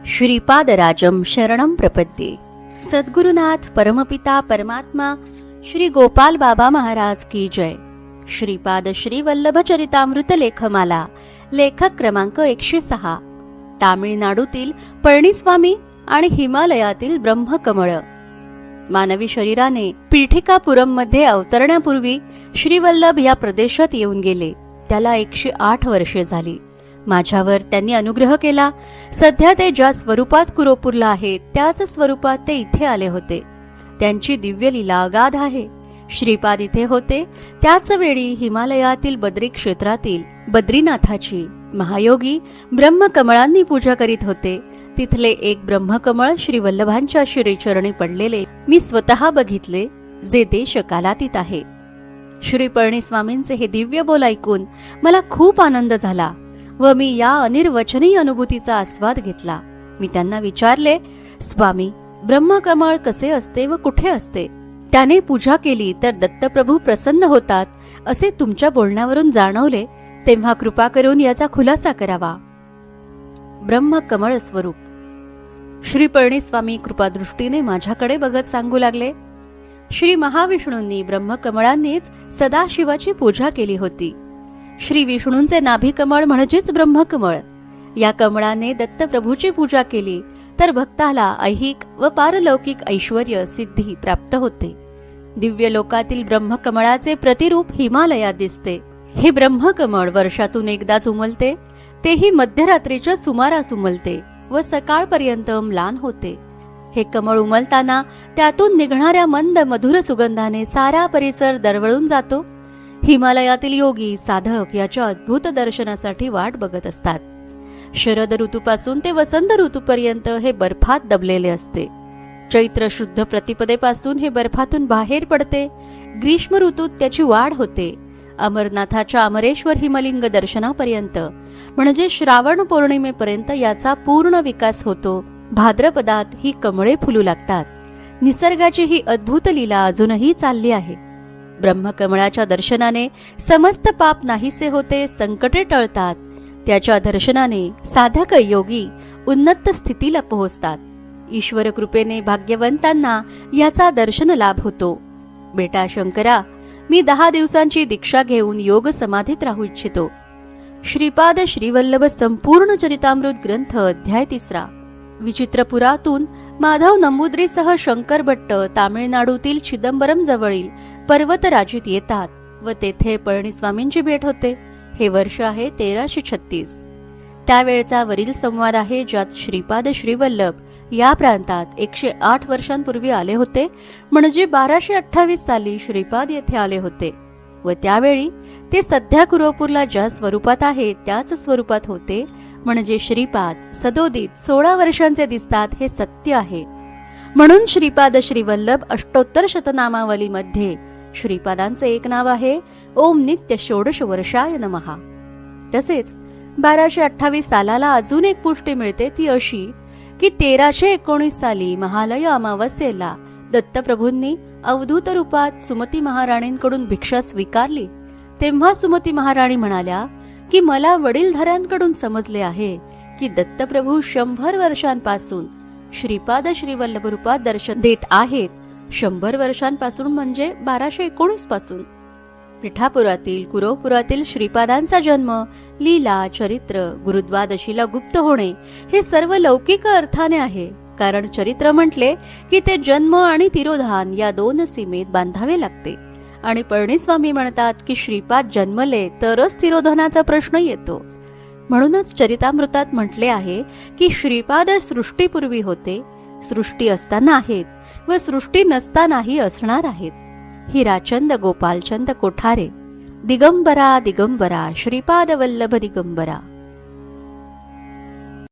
श्रीपादराजं शरणं प्रपद्ये। सद्गुरुनाथ परमपिता परमात्मा श्री गोपाल बाबा महाराज की जय। श्रीपाद श्री वल्लभ चरितामृत लेखमाला, लेखक क्रमांक 106, तामिळनाडूतील पळणीस्वामी आणि हिमालयातील ब्रह्मकमळ। मानवी शरीराने पीठिकापुरम मध्ये अवतरण्यापूर्वी श्रीवल्लभ या प्रदेशात येऊन गेले। त्याला 108 वर्षे झाली। माझ्यावर त्यांनी अनुग्रह केला। सध्या ते ज्या स्वरूपात कुरोपूरला आहेत त्याच स्वरूपात ते इथे आले होते। त्यांची दिव्य लीला अगाध आहे। श्रीपाद इथे होते त्याच वेळी हिमालयातील बद्री क्षेत्रातील बद्रीनाथाची महायोगी ब्रह्मकमळांनी पूजा करीत होते। तिथले एक ब्रह्मकमळ श्रीवल्लभांच्या श्रीचरणी पडलेले मी स्वतः बघितले, जे देशकालातीत आहे। श्री पळणीस्वामींचे हे दिव्य बोल ऐकून मला खूप आनंद झाला व मी या अनिर्वचनीय अनुभूतीचा आस्वाद घेतला। मी त्यांना विचारले, स्वामी, ब्रह्मकमळ कसे असते व कुठे असते? त्याने पूजा केली तर दत्तप्रभू प्रसन्न होतात असे तुमच्या बोलण्यावरून जाणवले, तेव्हा कृपा करून याचा खुलासा करावा। ब्रह्मकमळ स्वरूप। श्री पळणीस्वामी कृपादृष्टीने माझ्याकडे बघत सांगू लागले, श्री महाविष्णूंनी ब्रह्मकमळांनीच सदाशिवाची पूजा केली होती। श्री विष्णूंचे नाभिकमळ म्हणजेच ब्रह्मकमळ। या कमळाने दत्तप्रभूची पूजा केली तर भक्ताला ऐहिक व पारलौकिक ऐश्वर्य सिद्धी प्राप्त होते। दिव्य लोकातील ब्रह्मकमळाचे प्रतिरूप हिमालयात दिसते। हे ब्रह्मकमळ वर्षातून एकदाच उमलते, तेही मध्यरात्रीच्या सुमारास उमलते व सकाळपर्यंत म्लान होते। हे कमळ उमलताना त्यातून निघणाऱ्या मंद मधुर सुगंधाने सारा परिसर दरवळून जातो। हिमालयातील योगी साधक याच्या अद्भुत दर्शनासाठी वाट बघत असतात। शरद ऋतूपासून ते वसंत ऋतूपर्यंत हे बर्फात दबलेले असते। चैत्र शुद्ध प्रतिपदेपासून हे बर्फातून बाहेर पडते। ग्रीष्म ऋतूत त्याची वाढ होते। अमरनाथाच्या अमरेश्वर हिमलिंग दर्शनापर्यंत म्हणजे श्रावण पौर्णिमेपर्यंत याचा पूर्ण विकास होतो। भाद्रपदात ही कमळे फुलू लागतात। निसर्गाची ही अद्भुत लीला अजूनही चालली आहे। ब्रह्मकमळाच्या दर्शनाने समस्त पाप नाहीसे होते, संकटे टळतात। त्याच्या दर्शनाने साधक योगी उन्नत स्थितीला पोहोचतात। ईश्वर कृपेने भाग्यवंतांना याचा दर्शन लाभ होतो। बेटा शंकरा, मी 10 दिवसांची दीक्षा घेऊन योग समाधीत राहू इच्छितो। श्रीपाद श्रीवल्लभ संपूर्ण चरितामृत ग्रंथ अध्याय 3। विचित्रपुरातून माधव नंबूद्रीसह शंकर भट्ट तामिळनाडूतील चिदंबरम जवळील पर्वतराजीत येतात व तेथे पळणीस्वामींची भेट होते। हे वर्ष आहे 1336। त्यावेळचा वरील संवाद आहे, ज्यात श्रीपाद श्रीवल्लभ या प्रांतात 108 वर्षांपूर्वी आले होते, म्हणजे 1228 साली श्रीपाद येथे आले होते व त्यावेळी ते सध्या कुरोपूरला ज्या स्वरूपात आहे त्याच स्वरूपात होते, म्हणजे श्रीपाद सदोदित 16 वर्षांचे दिसतात हे सत्य आहे। म्हणून श्रीपाद श्रीवल्लभ अष्टोत्तर शतनामावलीमध्ये श्रीपादांचे एक नाव आहे ओम नित्य षोडश वर्षाय नमः। तसेच 1228 सालाला अजून एक पुष्टी मिळते, ती अशी की 1319 साली महालय अमावस्येला दत्तप्रभूंनी अवधूत रूपात सुमती महाराणींकडून भिक्षा स्वीकारली। तेव्हा सुमती महाराणी म्हणाल्या की मला वडीलधाऱ्यांकडून समजले आहे की दत्तप्रभू 100 वर्षांपासून श्रीपाद श्रीवल्लभ रूपात दर्शन देत आहेत। 100 वर्षांपासून म्हणजे 1219 पासून। पिठापुरातील कुरोपुरातील श्रीपादांचा जन्म, लीला, चरित्र, गुरुद्वादशीला गुप्त होणे हे सर्व लौकिक अर्थाने आहे। कारण चरित्र म्हटले की ते जन्म आणि तिरोधान या 2 सीमेत बांधावे लागते आणि पळणीस्वामी म्हणतात की श्रीपाद जन्मले तरच तिरोधनाचा प्रश्न येतो। म्हणूनच चरितामृतात म्हटले आहे की श्रीपाद सृष्टीपूर्वी होते, सृष्टी असताना आहेत व सृष्टी नसतानाही असणार आहेत। हिराचंद गोपालचंद कोठारे। दिगंबरा दिगंबरा श्रीपाद वल्लभ दिगंबरा।